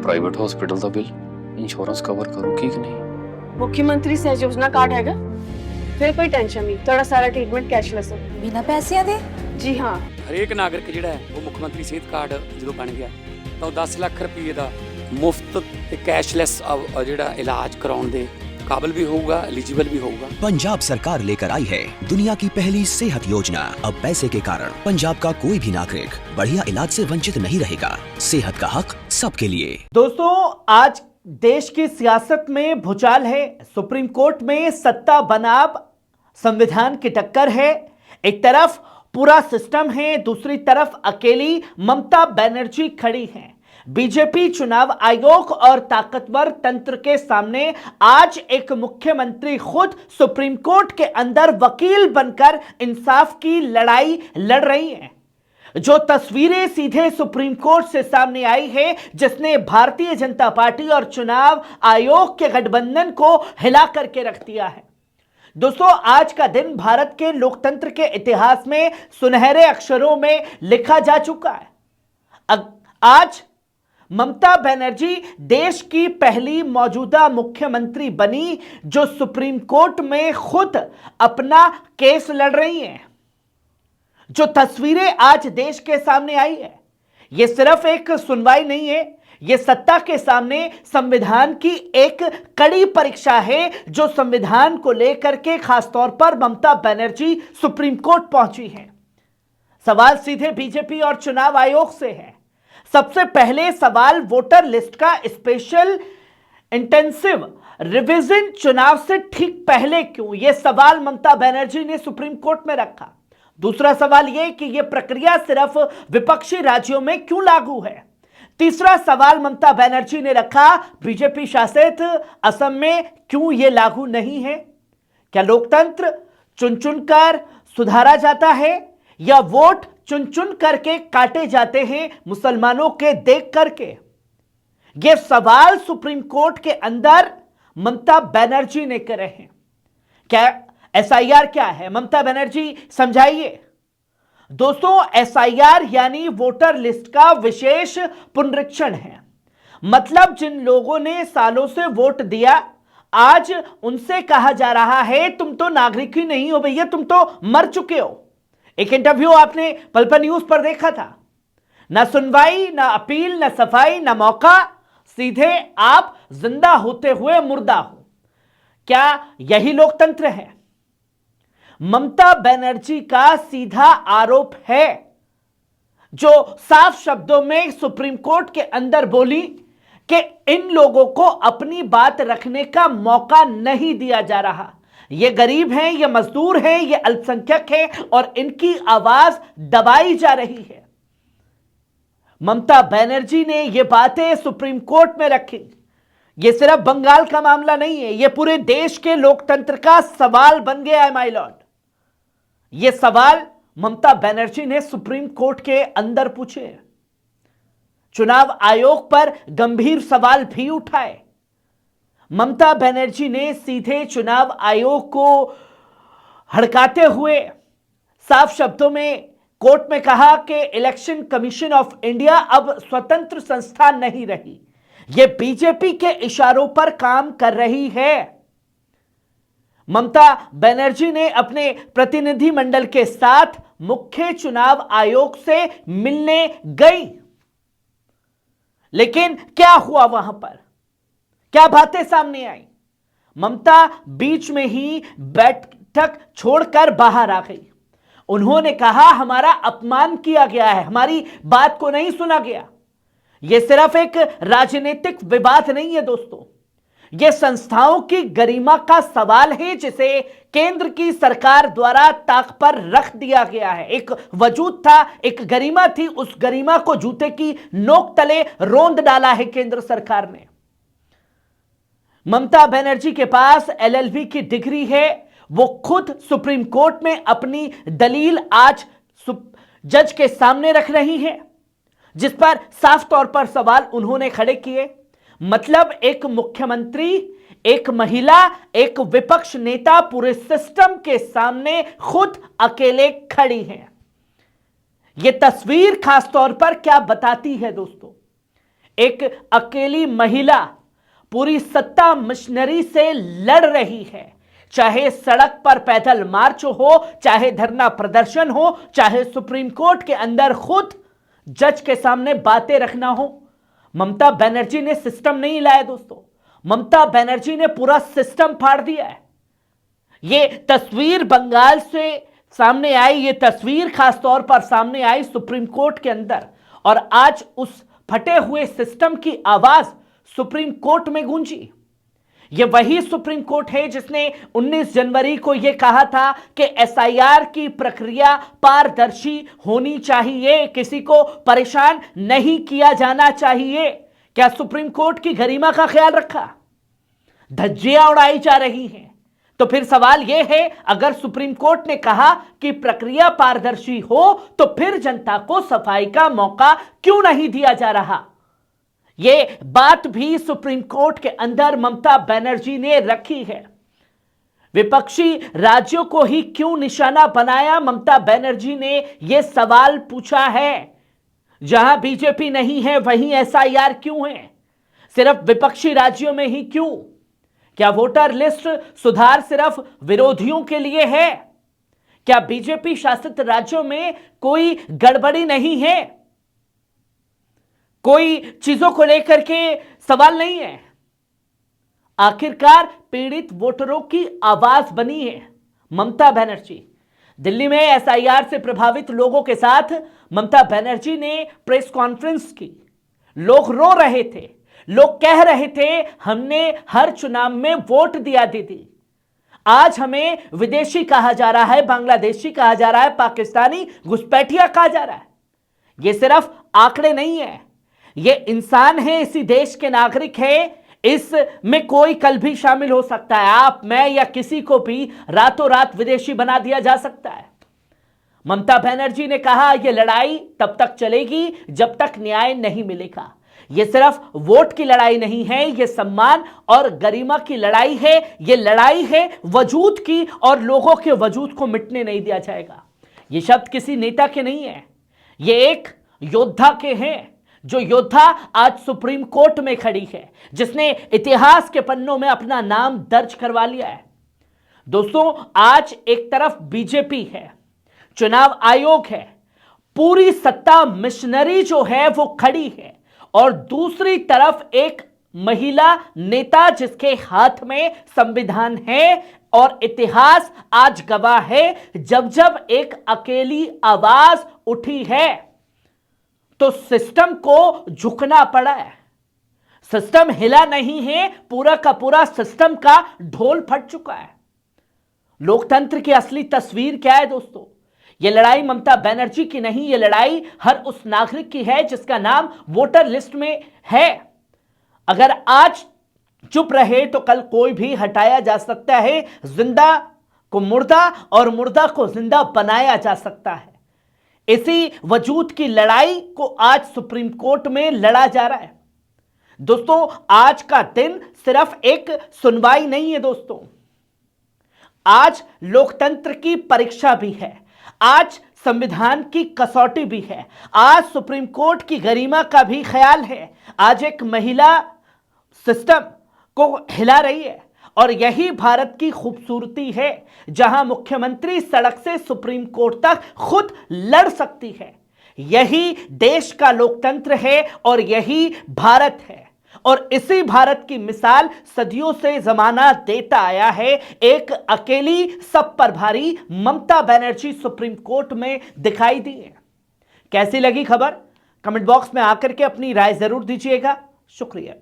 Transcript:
Private hospital ਦਾ bill insurance cover ਕਰੂਗੀ ਕਿ ਨਹੀਂ? मुख्यमंत्री सहज योजना कार्ड हैगा, फिर कोई टेंशन नहीं, थोड़ा सारा ट्रीटमेंट कैशलेस है। बिना पैसिਆਂ ਦੇ? जी हाँ, ਹਰੇਕ ਨਾਗਰਿਕ ਜਿਹੜਾ ਹੈ ਉਹ ਮੁੱਖ ਮੰਤਰੀ ਸਿਹਤ ਕਾਰਡ ਜਦੋਂ ਬਣ ਗਿਆ ਤਾਂ ਉਹ 10 ਲੱਖ ਰੁਪਏ ਦਾ ਮੁਫਤ ਤੇ ਕੈਸ਼ਲੈਸ ਜਿਹੜਾ ਇਲਾਜ ਕਰਾਉਣ ਦੇ काबिल भी होगा, एलिजिबल भी होगा। पंजाब सरकार लेकर आई है दुनिया की पहली सेहत योजना। अब पैसे के कारण पंजाब का कोई भी नागरिक बढ़िया इलाज से वंचित नहीं रहेगा। सेहत का हक सबके लिए। दोस्तों, आज देश की सियासत में भूचाल है। सुप्रीम कोर्ट में सत्ता बनाम संविधान की टक्कर है। एक तरफ पूरा सिस्टम है, दूसरी तरफ अकेली ममता बनर्जी खड़ी हैं। बीजेपी चुनाव आयोग और ताकतवर तंत्र के सामने आज एक मुख्यमंत्री खुद सुप्रीम कोर्ट के अंदर वकील बनकर इंसाफ की लड़ाई लड़ रही हैं। जो तस्वीरें सीधे सुप्रीम कोर्ट से सामने आई है, जिसने भारतीय जनता पार्टी और चुनाव आयोग के गठबंधन को हिला करके रख दिया है। दोस्तों, आज का दिन भारत के लोकतंत्र के इतिहास में सुनहरे अक्षरों में लिखा जा चुका है। आज ममता बनर्जी देश की पहली मौजूदा मुख्यमंत्री बनी जो सुप्रीम कोर्ट में खुद अपना केस लड़ रही हैं। जो तस्वीरें आज देश के सामने आई है, यह सिर्फ एक सुनवाई नहीं है, यह सत्ता के सामने संविधान की एक कड़ी परीक्षा है। जो संविधान को लेकर के खासतौर पर ममता बनर्जी सुप्रीम कोर्ट पहुंची हैं। सवाल सीधे बीजेपी और चुनाव आयोग से है। सबसे पहले सवाल वोटर लिस्ट का स्पेशल इंटेंसिव रिवीजन चुनाव से ठीक पहले क्यों, यह सवाल ममता बनर्जी ने सुप्रीम कोर्ट में रखा। दूसरा सवाल यह कि यह प्रक्रिया सिर्फ विपक्षी राज्यों में क्यों लागू है। तीसरा सवाल ममता बनर्जी ने रखा, बीजेपी शासित असम में क्यों यह लागू नहीं है। क्या लोकतंत्र चुन चुनकर सुधारा जाता है या वोट चुन चुन करके काटे जाते हैं मुसलमानों के देख करके। यह सवाल सुप्रीम कोर्ट के अंदर ममता बनर्जी ने करे हैं। क्या एसआईआर क्या है, ममता बनर्जी समझाइए। दोस्तों, एसआईआर यानी वोटर लिस्ट का विशेष पुनरीक्षण है। मतलब जिन लोगों ने सालों से वोट दिया, आज उनसे कहा जा रहा है तुम तो नागरिक ही नहीं हो भैया, तुम तो मर चुके हो। एक इंटरव्यू आपने पल पल न्यूज पर देखा था। ना सुनवाई, ना अपील, ना सफाई, ना मौका, सीधे आप जिंदा होते हुए मुर्दा हो। क्या यही लोकतंत्र है? ममता बनर्जी का सीधा आरोप है, जो साफ शब्दों में सुप्रीम कोर्ट के अंदर बोली कि इन लोगों को अपनी बात रखने का मौका नहीं दिया जा रहा। ये गरीब हैं, ये मजदूर हैं, ये अल्पसंख्यक हैं और इनकी आवाज दबाई जा रही है। ममता बनर्जी ने ये बातें सुप्रीम कोर्ट में रखी। ये सिर्फ बंगाल का मामला नहीं है, ये पूरे देश के लोकतंत्र का सवाल बन गया है माय लॉर्ड। ये सवाल ममता बनर्जी ने सुप्रीम कोर्ट के अंदर पूछे। चुनाव आयोग पर गंभीर सवाल भी उठाए। ममता बनर्जी ने सीधे चुनाव आयोग को हड़काते हुए साफ शब्दों में कोर्ट में कहा कि इलेक्शन कमीशन ऑफ इंडिया अब स्वतंत्र संस्था नहीं रही, यह बीजेपी के इशारों पर काम कर रही है। ममता बनर्जी ने अपने प्रतिनिधि मंडल के साथ मुख्य चुनाव आयोग से मिलने गई, लेकिन क्या हुआ वहां पर, क्या बातें सामने आई? ममता बीच में ही बैठक छोड़कर बाहर आ गई। उन्होंने कहा हमारा अपमान किया गया है, हमारी बात को नहीं सुना गया। यह सिर्फ एक राजनीतिक विवाद नहीं है दोस्तों, यह संस्थाओं की गरिमा का सवाल है, जिसे केंद्र की सरकार द्वारा ताक पर रख दिया गया है। एक वजूद था, एक गरिमा थी, उस गरिमा को जूते की नोक तले रोंद डाला है केंद्र सरकार ने। ममता बनर्जी के पास एलएलबी की डिग्री है, वो खुद सुप्रीम कोर्ट में अपनी दलील आज जज के सामने रख रही है, जिस पर साफ तौर पर सवाल उन्होंने खड़े किए। मतलब एक मुख्यमंत्री, एक महिला, एक विपक्ष नेता पूरे सिस्टम के सामने खुद अकेले खड़ी हैं। यह तस्वीर खासतौर पर क्या बताती है दोस्तों? एक अकेली महिला पूरी सत्ता मशीनरी से लड़ रही है। चाहे सड़क पर पैदल मार्च हो, चाहे धरना प्रदर्शन हो, चाहे सुप्रीम कोर्ट के अंदर खुद जज के सामने बातें रखना हो। ममता बनर्जी ने सिस्टम नहीं लाया दोस्तों, ममता बनर्जी ने पूरा सिस्टम फाड़ दिया है। ये तस्वीर बंगाल से सामने आई, ये तस्वीर खासतौर पर सामने आई सुप्रीम कोर्ट के अंदर, और आज उस फटे हुए सिस्टम की आवाज सुप्रीम कोर्ट में गूंजी। यह वही सुप्रीम कोर्ट है जिसने 19 जनवरी को यह कहा था कि एसआईआर की प्रक्रिया पारदर्शी होनी चाहिए, किसी को परेशान नहीं किया जाना चाहिए। क्या सुप्रीम कोर्ट की गरिमा का ख्याल रखा? धज्जियां उड़ाई जा रही हैं। तो फिर सवाल यह है, अगर सुप्रीम कोर्ट ने कहा कि प्रक्रिया पारदर्शी हो तो फिर जनता को सफाई का मौका क्यों नहीं दिया जा रहा? यह बात भी सुप्रीम कोर्ट के अंदर ममता बनर्जी ने रखी है। विपक्षी राज्यों को ही क्यों निशाना बनाया? ममता बनर्जी ने यह सवाल पूछा है। जहां बीजेपी नहीं है वहीं एसआईआर क्यों है? सिर्फ विपक्षी राज्यों में ही क्यों? क्या वोटर लिस्ट सुधार सिर्फ विरोधियों के लिए है? क्या बीजेपी शासित राज्यों में कोई गड़बड़ी नहीं है? कोई चीजों को लेकर के सवाल नहीं है? आखिरकार पीड़ित वोटरों की आवाज बनी है ममता बनर्जी। दिल्ली में एसआईआर से प्रभावित लोगों के साथ ममता बनर्जी ने प्रेस कॉन्फ्रेंस की। लोग रो रहे थे, लोग कह रहे थे हमने हर चुनाव में वोट दिया दीदी, आज हमें विदेशी कहा जा रहा है, बांग्लादेशी कहा जा रहा है, पाकिस्तानी घुसपैठिया कहा जा रहा है। यह सिर्फ आंकड़े नहीं है, ये इंसान है, इसी देश के नागरिक है। इसमें कोई कल भी शामिल हो सकता है। आप, मैं या किसी को भी रातों रात विदेशी बना दिया जा सकता है। ममता बनर्जी ने कहा यह लड़ाई तब तक चलेगी जब तक न्याय नहीं मिलेगा। यह सिर्फ वोट की लड़ाई नहीं है, यह सम्मान और गरिमा की लड़ाई है। यह लड़ाई है वजूद की, और लोगों के वजूद को मिटने नहीं दिया जाएगा। यह शब्द किसी नेता के नहीं है, यह एक योद्धा के हैं। जो योद्धा आज सुप्रीम कोर्ट में खड़ी है, जिसने इतिहास के पन्नों में अपना नाम दर्ज करवा लिया है। दोस्तों, आज एक तरफ बीजेपी है, चुनाव आयोग है, पूरी सत्ता मिशनरी जो है वो खड़ी है, और दूसरी तरफ एक महिला नेता जिसके हाथ में संविधान है, और इतिहास आज गवाह है जब जब एक अकेली आवाज उठी है तो सिस्टम को झुकना पड़ा है। सिस्टम हिला नहीं है, पूरा का पूरा सिस्टम का ढोल फट चुका है। लोकतंत्र की असली तस्वीर क्या है दोस्तों? यह लड़ाई ममता बनर्जी की नहीं, यह लड़ाई हर उस नागरिक की है जिसका नाम वोटर लिस्ट में है। अगर आज चुप रहे तो कल कोई भी हटाया जा सकता है। जिंदा को मुर्दा और मुर्दा को जिंदा बनाया जा सकता है। इसी वजूद की लड़ाई को आज सुप्रीम कोर्ट में लड़ा जा रहा है। दोस्तों, आज का दिन सिर्फ एक सुनवाई नहीं है दोस्तों, आज लोकतंत्र की परीक्षा भी है, आज संविधान की कसौटी भी है, आज सुप्रीम कोर्ट की गरिमा का भी ख्याल है। आज एक महिला सिस्टम को हिला रही है, और यही भारत की खूबसूरती है, जहां मुख्यमंत्री सड़क से सुप्रीम कोर्ट तक खुद लड़ सकती है। यही देश का लोकतंत्र है और यही भारत है। और इसी भारत की मिसाल सदियों से जमाना देता आया है। एक अकेली सब पर भारी ममता बनर्जी सुप्रीम कोर्ट में दिखाई दी है। कैसी लगी खबर? कमेंट बॉक्स में आकर के अपनी राय जरूर दीजिएगा। शुक्रिया।